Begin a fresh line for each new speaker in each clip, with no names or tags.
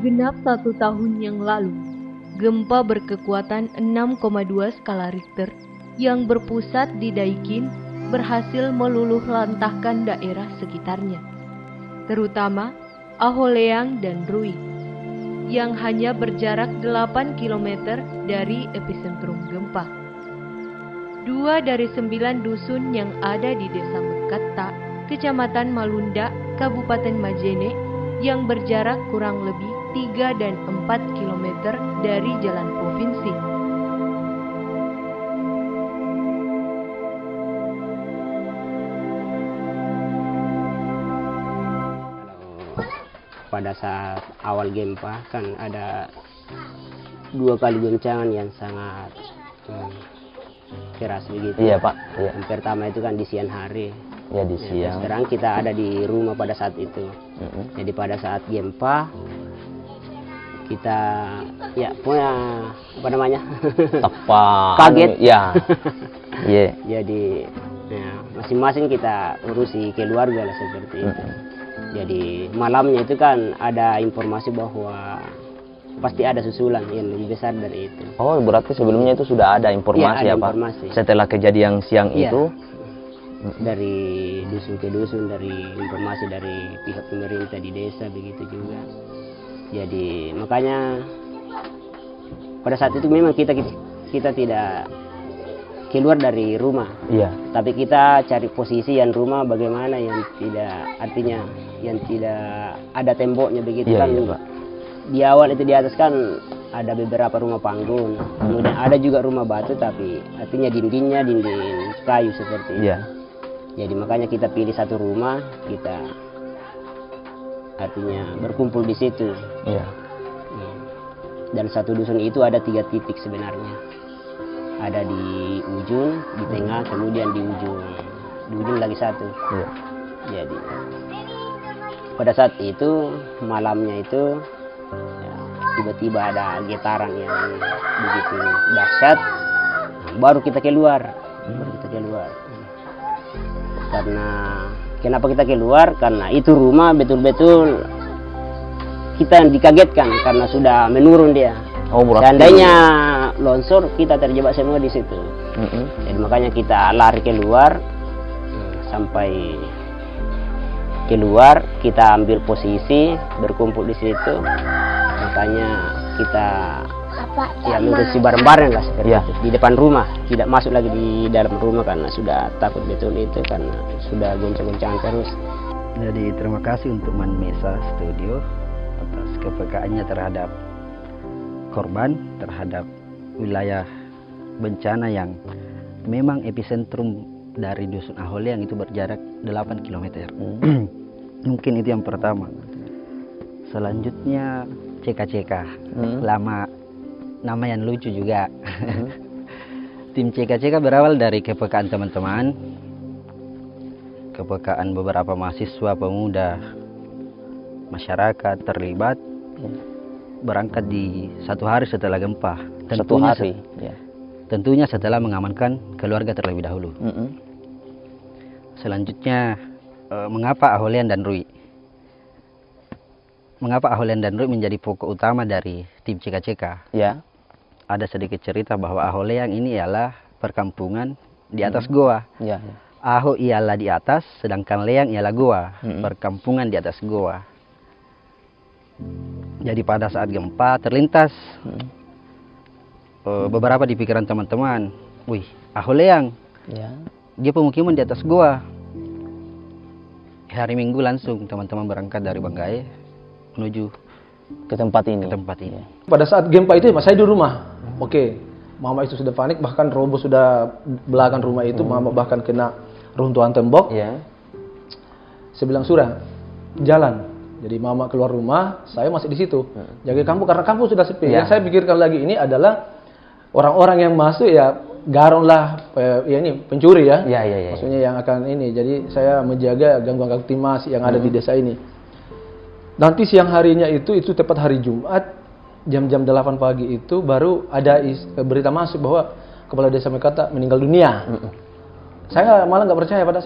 Genap 1 tahun yang lalu, gempa berkekuatan 6,2 skala Richter yang berpusat di Daikin berhasil meluluhlantahkan daerah sekitarnya, terutama Aholeang dan Rui, yang hanya berjarak 8 km dari epicentrum gempa. 2 dari 9 dusun yang ada di Desa Mekatta, Kecamatan Malunda, Kabupaten Majene, yang berjarak kurang lebih 3 dan 4 km dari jalan provinsi.
Pada saat awal gempa kan ada 2 kali goncangan yang sangat keras begitu.
Iya Pak. Iya.
Yang pertama itu kan di siang hari.
Ya di siang.
Sekarang kita ada di rumah pada saat itu. Jadi pada saat gempa kita ya punya apa namanya kaget.
Ya. Iya.
Jadi ya, masing-masing kita urusi keluarga lah seperti itu. Jadi malamnya itu kan ada informasi bahwa pasti ada susulan yang lebih besar dari itu.
Oh, berarti sebelumnya itu sudah ada informasi
ya, ada
Pak?
Informasi.
Setelah kejadian siang itu?
Dari dusun ke dusun, dari informasi dari pihak pemerintah di desa begitu juga. Jadi makanya pada saat itu memang kita tidak keluar dari rumah.
Iya.
Tapi kita cari posisi yang rumah bagaimana yang tidak, artinya yang tidak ada temboknya begitu kan.
Iya, Pak.
Di awal itu di atas kan ada beberapa rumah panggung, kemudian ada juga rumah batu tapi artinya dindingnya dinding kayu seperti itu.
Iya.
Jadi makanya kita pilih satu rumah, kita artinya berkumpul di situ.
Iya.
Dan satu dusun itu ada 3 titik sebenarnya. Ada di ujung, di tengah, kemudian di ujung lagi satu.
Iya.
Jadi pada saat itu malamnya itu ya, tiba-tiba ada getaran yang begitu dahsyat, baru kita keluar. Karena kenapa kita keluar? Karena itu rumah betul-betul kita yang dikagetkan karena sudah menurun dia.
Oh, berarti
seandainya longsor kita terjebak semua di situ. Jadi makanya kita lari keluar, sampai keluar kita ambil posisi berkumpul di situ. Makanya kita mengurusi bareng-bareng lah seperti itu di depan rumah, tidak masuk lagi di dalam rumah karena sudah takut betul itu karena sudah goncang-goncangan terus.
Jadi terima kasih untuk Manmesa Studio atas kepekaannya terhadap korban, terhadap wilayah bencana yang memang epicentrum dari dusun Aholeang itu berjarak 8 km. Mungkin itu yang pertama. Selanjutnya CKCK. Nama yang lucu juga. Tim CKCK berawal dari kepekaan teman-teman, kepekaan beberapa mahasiswa, pemuda, masyarakat terlibat, berangkat di 1 hari setelah gempa. Tentunya setelah mengamankan keluarga terlebih dahulu. Selanjutnya, mengapa Aholeang dan Rui? Mengapa Aholeang dan Rui menjadi pokok utama dari tim CKCK?
Ya.
Ada sedikit cerita bahwa Aholeang ini ialah perkampungan di atas goa.
Ya.
Aho ialah di atas, sedangkan Leang ialah goa, perkampungan di atas goa. Jadi pada saat gempa terlintas beberapa di pikiran teman-teman, wih, Aholeang, dia pemukiman di atas goa. Hari Minggu langsung teman-teman berangkat dari Banggai menuju
ke tempat ini.
Pada saat gempa itu saya di rumah. Oke, mama itu sudah panik, bahkan roboh sudah belakang rumah itu, mama bahkan kena runtuhan tembok. Saya bilang sudah jalan. Jadi mama keluar rumah, saya masih di situ. Jaga kampung karena kampung sudah sepi. Yang saya pikirkan lagi ini adalah orang-orang yang masuk ya garong lah, ya ini pencuri ya. Maksudnya yang akan ini. Jadi saya menjaga gangguan kamtipmas yang ada di desa ini. Nanti siang harinya itu tepat hari Jumat, jam-jam 8 pagi itu baru ada berita masuk bahwa kepala desa Mekatta meninggal dunia. Saya malah nggak percaya, pada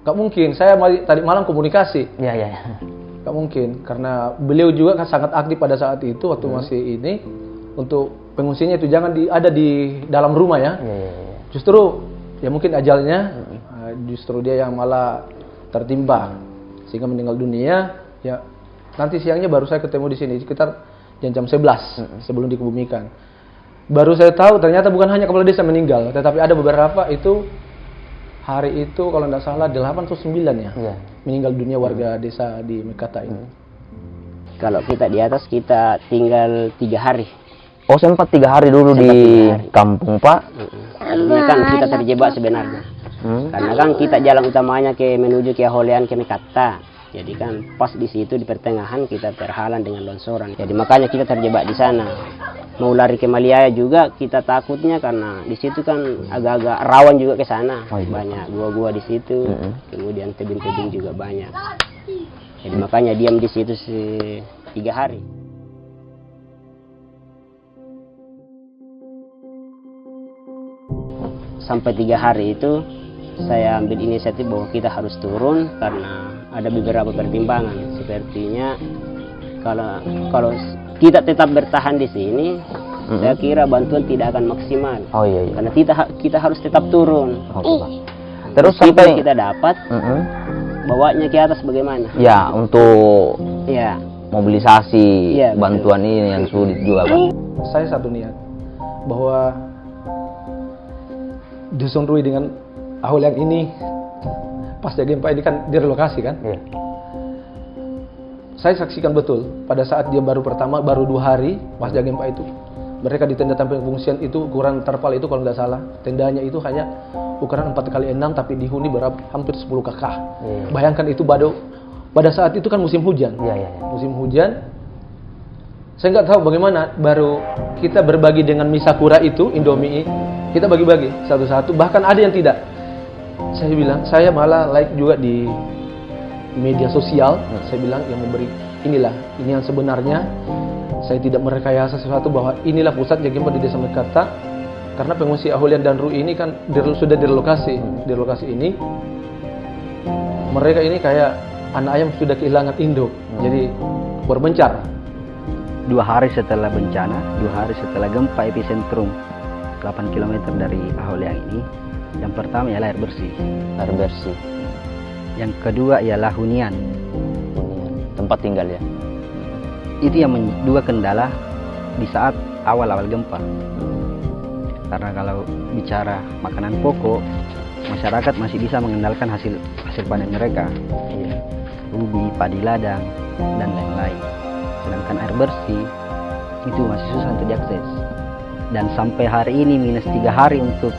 nggak mungkin. Saya tadi malam komunikasi. Nggak mungkin, karena beliau juga kan sangat aktif pada saat itu waktu masih ini untuk pengungsinya itu jangan ada di dalam rumah ya. Justru ya mungkin ajalnya justru dia yang malah tertimpa sehingga meninggal dunia. Ya nanti siangnya baru saya ketemu di sini sekitar jam 11 sebelum dikebumikan. Baru saya tahu ternyata bukan hanya kepala desa meninggal, tetapi ada beberapa itu hari itu kalau tidak salah 8 atau 9 ya, meninggal dunia warga desa di Mekata ini.
Kalau kita di atas kita tinggal 3 hari.
Oh, sempat 3 hari dulu
Sempat
di
3 hari.
kampung, Pak.
Artinya kan kita terjebak sebenarnya. Karena kan kita jalan utamanya menuju ke Aholean ke Mekata. Jadi kan pas di situ di pertengahan kita terhalang dengan longsoran. Jadi makanya kita terjebak di sana. Mau lari ke Maliaya juga kita takutnya karena di situ kan agak-agak rawan juga ke sana. Banyak gua-gua di situ. Kemudian tebing-tebing juga banyak. Jadi makanya diam di situ 3 hari. Sampai 3 hari itu saya ambil inisiatif bahwa kita harus turun karena ada beberapa pertimbangan. Sepertinya kalau kita tetap bertahan di sini, saya kira bantuan tidak akan maksimal. Karena kita harus tetap turun.
Terus
meskipun
sampai
kita dapat bawanya ke atas bagaimana?
Ya, untuk mobilisasi bantuan ini yang sulit juga, Pak.
Saya satu niat bahwa Dusun Rui dengan Aholean ini pasca gempa ini kan direlokasi kan. Saya saksikan betul pada saat dia baru 2 hari pasca gempa itu mereka di tenda pengungsian itu ukuran terpal itu kalau nggak salah tendanya itu hanya ukuran 4x6 tapi dihuni hampir 10 kakak. Bayangkan itu pada saat itu kan musim hujan. Musim hujan. Saya nggak tahu bagaimana baru kita berbagi dengan Misakura itu Indomie kita bagi-bagi satu-satu bahkan ada yang tidak. Saya bilang, saya malah like juga di media sosial. Saya bilang yang memberi ini yang sebenarnya. Saya tidak merekayasa sesuatu bahwa inilah pusat gempa di Desa Mekata. Karena pengungsi Aholean dan Rui ini kan sudah direlokasi. Di lokasi ini mereka ini kayak anak ayam sudah kehilangan induk. Jadi berbencar.
2 hari setelah bencana, 2 hari setelah gempa epicentrum 8 km dari Aholean ini, yang pertama ialah air bersih.
Air bersih.
Yang kedua ialah hunian.
Tempat tinggal ya.
Itu yang 2 kendala di saat awal-awal gempa. Karena kalau bicara makanan pokok, masyarakat masih bisa mengandalkan hasil panen mereka. Ubi, padi ladang, dan lain-lain. Sedangkan air bersih itu masih susah untuk diakses. Dan sampai hari ini minus 3 hari untuk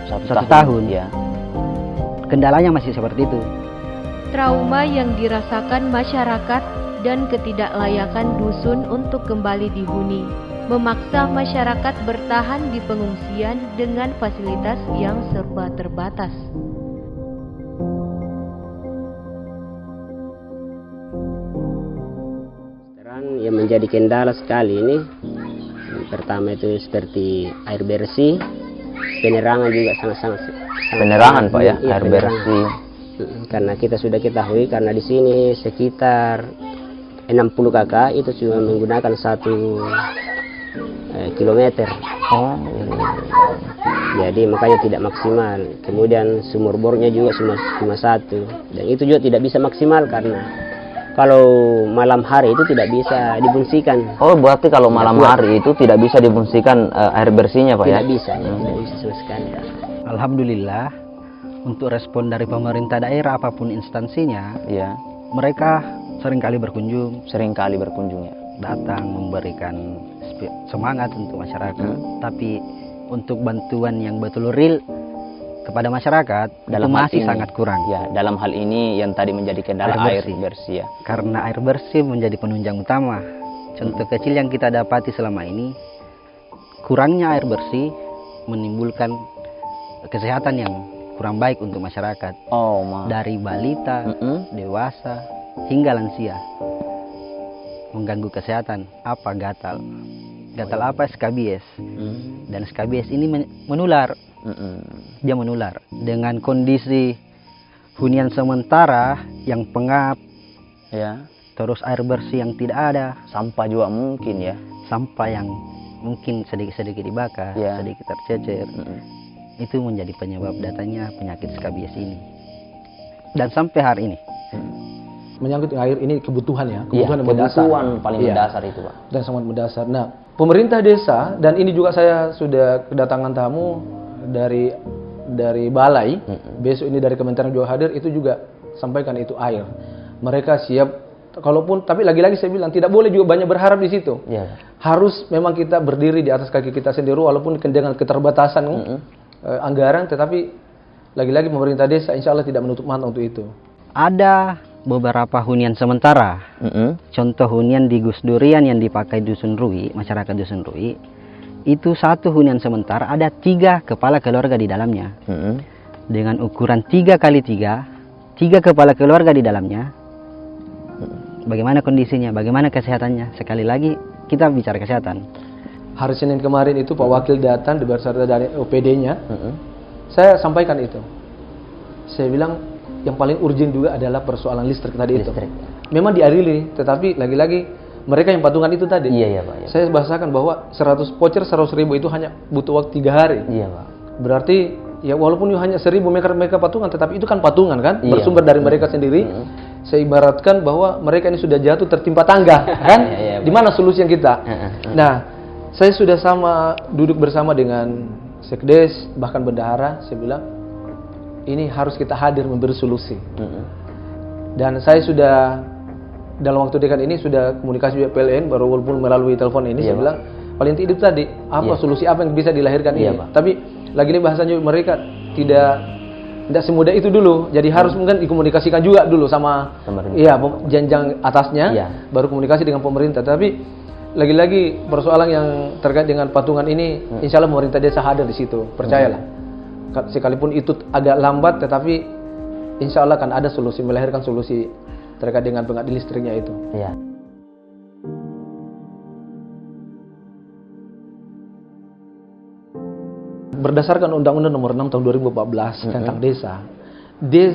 1 tahun ya. Kendalanya masih seperti itu.
Trauma yang dirasakan masyarakat dan ketidaklayakan dusun untuk kembali dihuni memaksa masyarakat bertahan di pengungsian dengan fasilitas yang serba terbatas.
Yang menjadi kendala sekali ini pertama itu seperti air bersih, penerangan juga sangat-sangat
penerangan Pak ya, air
penerangan.
bersih.
Karena kita sudah ketahui karena di sini sekitar 60 kakak itu cuma menggunakan 1 kilometer. Jadi makanya tidak maksimal. Kemudian sumur bornya juga cuma 1 dan itu juga tidak bisa maksimal karena kalau malam hari itu tidak bisa difungsikan.
Oh, berarti kalau malam hari itu tidak bisa difungsikan air bersihnya Pak ya?
Tidak bisa sama sekali.
Alhamdulillah untuk respon dari pemerintah daerah apapun instansinya,
ya,
mereka seringkali berkunjung
ya.
Datang memberikan semangat untuk masyarakat. Tapi untuk bantuan yang betul real kepada masyarakat dalam itu masih sangat kurang.
Ya, dalam hal ini yang tadi menjadi kendala air bersih ya.
Karena air bersih menjadi penunjang utama. Contoh kecil yang kita dapati selama ini, kurangnya air bersih menimbulkan kesehatan yang kurang baik untuk masyarakat. Dari balita, dewasa, hingga lansia. Mengganggu kesehatan. Apa gatal? Gatal apa? Skabies. Dan skabies ini menular. Dia menular dengan kondisi hunian sementara yang pengap,
Ya.
Terus air bersih yang tidak ada,
Sampah juga mungkin ya.
sampah yang mungkin sedikit-sedikit dibakar,
Ya.
sedikit tercecer. Itu menjadi penyebab datangnya penyakit skabies ini. Dan sampai hari ini.
Menyangkut air ini kebutuhan ya,
Iya,
kebutuhan yang mendasar.
kebutuhan paling
Iya.
mendasar itu, Pak.
Dan sangat mendasar. Nah, pemerintah desa, dan ini juga saya sudah kedatangan tamu dari balai, besok ini dari Kementerian juga hadir, itu juga sampaikan itu air. Mereka siap, kalaupun, tapi lagi-lagi saya bilang tidak boleh juga banyak berharap di situ.
Iya.
Harus memang kita berdiri di atas kaki kita sendiri, walaupun dengan keterbatasan anggaran, tetapi lagi-lagi pemerintah desa insya Allah tidak menutup mata untuk itu.
Ada beberapa hunian sementara. Contoh hunian di Gus Durian yang dipakai Dusun Rui, masyarakat Dusun Rui. Itu satu hunian sementara, ada 3 kepala keluarga di dalamnya. Dengan ukuran 3x3, 3 kepala keluarga di dalamnya. Bagaimana kondisinya, bagaimana kesehatannya? Sekali lagi, kita bicara kesehatan.
Hari Senin kemarin itu Pak Wakil datang beserta dari OPD-nya. Saya sampaikan itu. Saya bilang yang paling urgent juga adalah persoalan listrik tadi itu. Memang diadili, tetapi lagi-lagi mereka yang patungan itu tadi.
Iya, Pak. Ya.
Saya bahasakan bahwa 100 voucher 100.000 itu hanya butuh waktu 3 hari.
Iya, Pak.
Berarti ya walaupun hanya 1.000 mereka patungan, tetapi itu kan patungan kan,
Iya.
bersumber dari mereka sendiri. Saya ibaratkan bahwa mereka ini sudah jatuh tertimpa tangga, kan?
Iya,
Di mana solusi yang kita? Nah, saya sudah duduk bersama dengan Sekdes, bahkan bendahara, saya bilang ini harus kita hadir memberi solusi. Dan saya sudah dalam waktu dekat ini sudah komunikasi dengan PLN, baru walaupun melalui telepon ini, saya bilang paling tidak tadi apa solusi apa yang bisa dilahirkan ini.
Pak.
Tapi lagi-lagi bahasanya mereka tidak semudah itu dulu. Jadi harus mungkin dikomunikasikan juga dulu sama jenjang atasnya, baru komunikasi dengan pemerintah. Tapi lagi-lagi persoalan yang terkait dengan patungan ini, insya Allah pemerintah desa hadir di situ, percayalah. Sekalipun itu agak lambat, tetapi insya Allah akan ada solusi, melahirkan solusi terkait dengan pengganti listriknya itu.
Iya.
Berdasarkan Undang-Undang Nomor 6 Tahun 2014 tentang desa,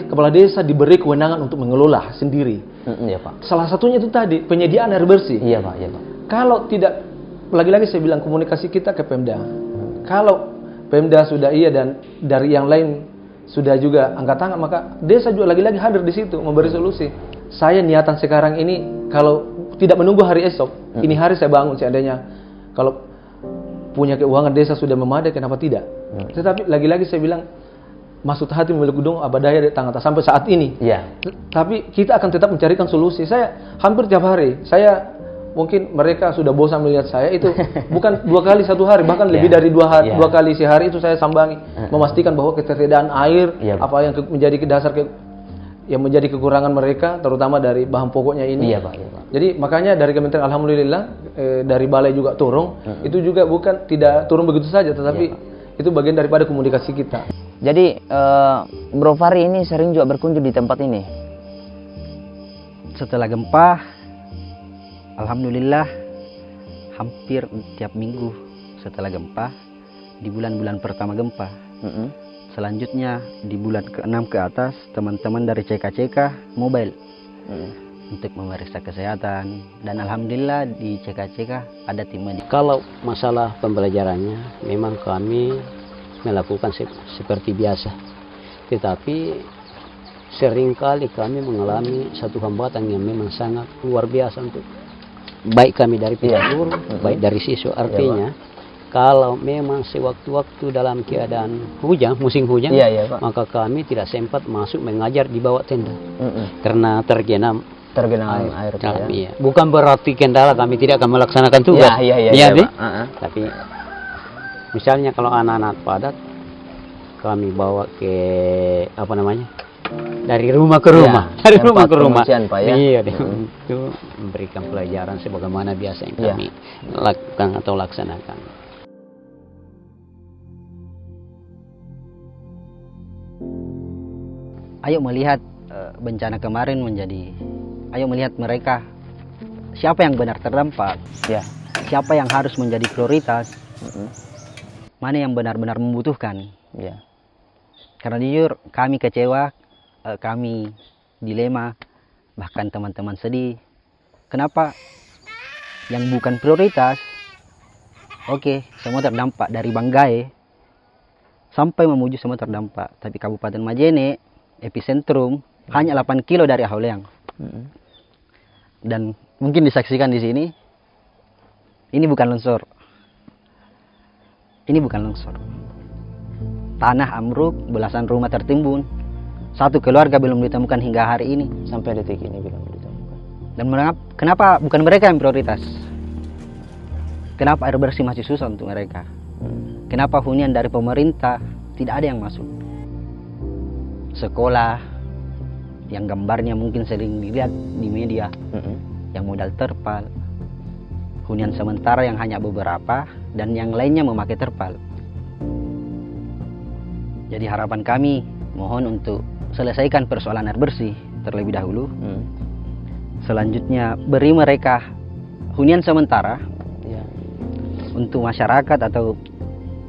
kepala desa diberi kewenangan untuk mengelola sendiri.
Iya, Pak.
Salah satunya itu tadi penyediaan air bersih.
Iya, Pak. Iya, Pak.
Kalau tidak, lagi-lagi saya bilang komunikasi kita ke Pemda. Kalau Pemda sudah iya dan dari yang lain sudah juga angkat tangan, maka desa juga lagi-lagi hadir di situ memberi solusi. Saya niatan sekarang ini kalau tidak menunggu hari esok, ini hari saya bangun seandainya kalau punya keuangan desa sudah memadai, kenapa tidak? Tetapi lagi-lagi saya bilang maksud hati memiliki gedung abadaya di tangan sampai saat ini.
Iya.
Tapi kita akan tetap mencarikan solusi. Saya hampir tiap hari, mungkin mereka sudah bosan melihat saya itu bukan 2 kali 1 hari, bahkan lebih dari 2 kali sehari itu saya sambangi, memastikan bahwa ketersediaan air apa yang menjadi dasar yang menjadi kekurangan mereka, terutama dari bahan pokoknya ini.
Iya, Pak. Iya, Pak.
Jadi makanya dari Kementerian alhamdulillah dari balai juga turun. Itu juga bukan tidak turun begitu saja, tetapi itu bagian daripada komunikasi kita.
Jadi Bro Fahri ini sering juga berkunjung di tempat ini.
Setelah gempa, alhamdulillah hampir tiap minggu setelah gempa, di bulan-bulan pertama gempa. Selanjutnya di bulan ke-6 ke atas, teman-teman dari CKCK mobile untuk memeriksa kesehatan, dan alhamdulillah di CKCK ada tim medis.
Kalau masalah pembelajarannya memang kami melakukan seperti biasa, tetapi seringkali kami mengalami satu hambatan yang memang sangat luar biasa untuk baik kami dari pihak guru, baik dari siswa. Artinya kalau memang sewaktu-waktu dalam keadaan hujan, musim hujan,
Pak.
maka kami tidak sempat masuk mengajar di bawah tenda karena tergenang
air.
Iya. Bukan berarti kendala kami tidak akan melaksanakan tugas.
Iya, Pak.
Tapi misalnya kalau anak-anak padat, kami bawa ke dari rumah ke rumah, dari rumah ke rumah.
Pak, ya?
Iya, itu memberikan pelajaran sebagaimana biasa yang kami lakukan atau laksanakan.
Ayo melihat bencana kemarin ayo melihat mereka siapa yang benar terdampak, siapa yang harus menjadi prioritas, mana yang benar-benar membutuhkan. Karena jujur kami kecewa, kami dilema bahkan teman-teman sedih. Kenapa yang bukan prioritas, oke, semua terdampak dari Banggai sampai Mamuju semua terdampak. Tapi Kabupaten Majene, epicentrum, hanya 8 kilo dari Aholeang. Dan mungkin disaksikan di sini, ini bukan longsor. Ini bukan longsor. Tanah ambruk, belasan rumah tertimbun. Satu keluarga belum ditemukan hingga hari ini.
Sampai detik ini belum ditemukan.
Dan kenapa bukan mereka yang prioritas? Kenapa air bersih masih susah untuk mereka? Kenapa hunian dari pemerintah tidak ada yang masuk? Sekolah yang gambarnya mungkin sering dilihat di media, yang modal terpal. Hunian sementara yang hanya beberapa dan yang lainnya memakai terpal. Jadi harapan kami mohon untuk selesaikan persoalan air bersih terlebih dahulu. Selanjutnya beri mereka hunian sementara untuk masyarakat atau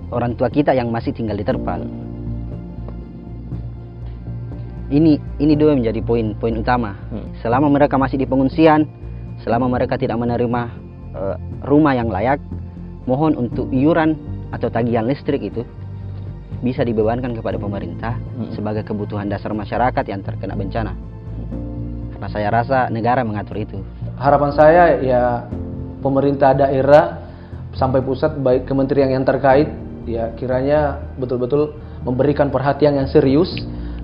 orang tua kita yang masih tinggal di terpal. Ini dua menjadi poin utama. Selama mereka masih di pengungsian, selama mereka tidak menerima rumah yang layak, mohon untuk iuran atau tagihan listrik itu bisa dibebankan kepada pemerintah sebagai kebutuhan dasar masyarakat yang terkena bencana. Karena saya rasa negara mengatur itu.
Harapan saya ya pemerintah daerah sampai pusat, baik kementerian yang terkait, ya kiranya betul-betul memberikan perhatian yang serius.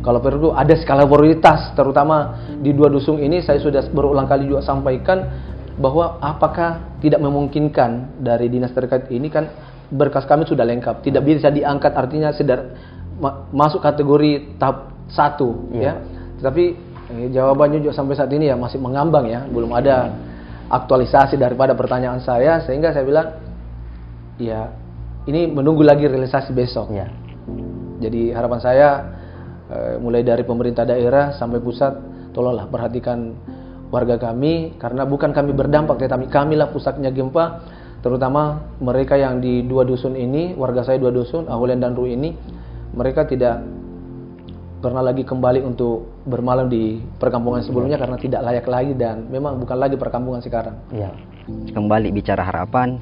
Kalau perlu ada skala prioritas, terutama di 2 dusun ini. Saya sudah berulang kali juga sampaikan bahwa apakah tidak memungkinkan dari dinas terkait ini, kan berkas kami sudah lengkap, tidak bisa diangkat, artinya masuk kategori tahap 1 ya. Tetapi jawabannya juga sampai saat ini ya masih mengambang ya, belum ada aktualisasi daripada pertanyaan saya, sehingga saya bilang ya ini menunggu lagi realisasi besok. Jadi harapan saya mulai dari pemerintah daerah sampai pusat, tolonglah perhatikan warga kami, karena bukan kami berdampak, tetapi kamilah pusatnya gempa. Terutama mereka yang di 2 dusun ini, warga saya 2 dusun, Aholeang dan Rui ini, mereka tidak pernah lagi kembali untuk bermalam di perkampungan sebelumnya karena tidak layak lagi dan memang bukan lagi perkampungan sekarang.
Kembali bicara harapan,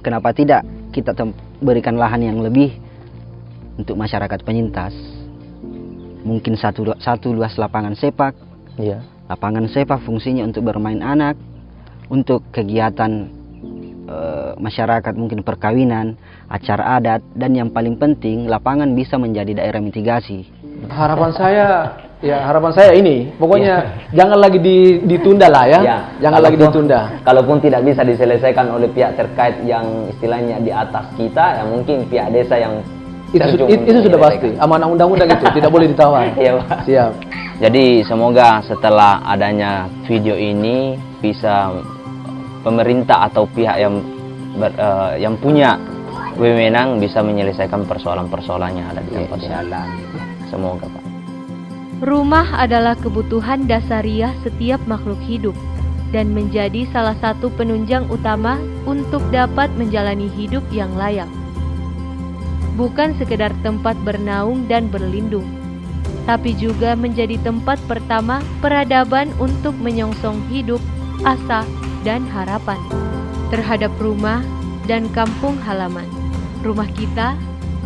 kenapa tidak kita berikan lahan yang lebih untuk masyarakat penyintas? Mungkin satu luas lapangan sepak. Lapangan sepak fungsinya untuk bermain anak, untuk kegiatan masyarakat, mungkin perkawinan, acara adat, dan yang paling penting lapangan bisa menjadi daerah mitigasi.
Harapan saya ini, pokoknya jangan lagi ditunda lah ya. Jangan lagi ditunda.
Kalaupun tidak bisa diselesaikan oleh pihak terkait yang istilahnya di atas kita, ya mungkin pihak desa yang
itu sudah pasti. Amanah undang-undang itu tidak boleh ditawar. Siap.
Jadi semoga setelah adanya video ini bisa pemerintah atau pihak yang punya wewenang bisa menyelesaikan persoalan-persoalan yang ada di tempat ini. Semoga, Pak.
Rumah adalah kebutuhan dasariah setiap makhluk hidup dan menjadi salah satu penunjang utama untuk dapat menjalani hidup yang layak. Bukan sekedar tempat bernaung dan berlindung, tapi juga menjadi tempat pertama peradaban untuk menyongsong hidup, asa, dan harapan terhadap rumah dan kampung halaman. Rumah kita,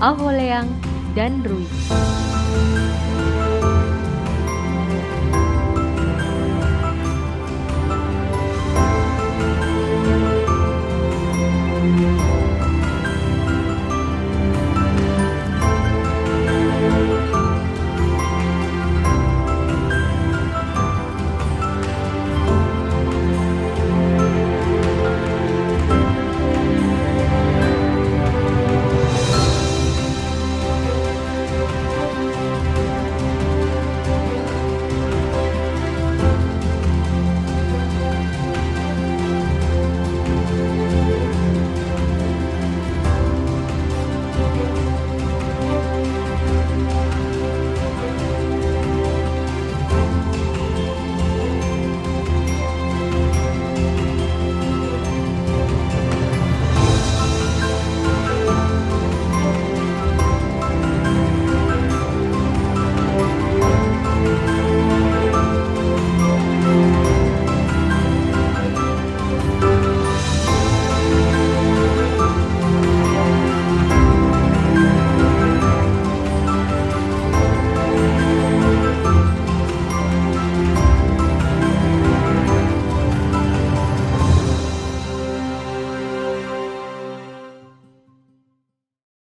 Aholeang, dan Rui.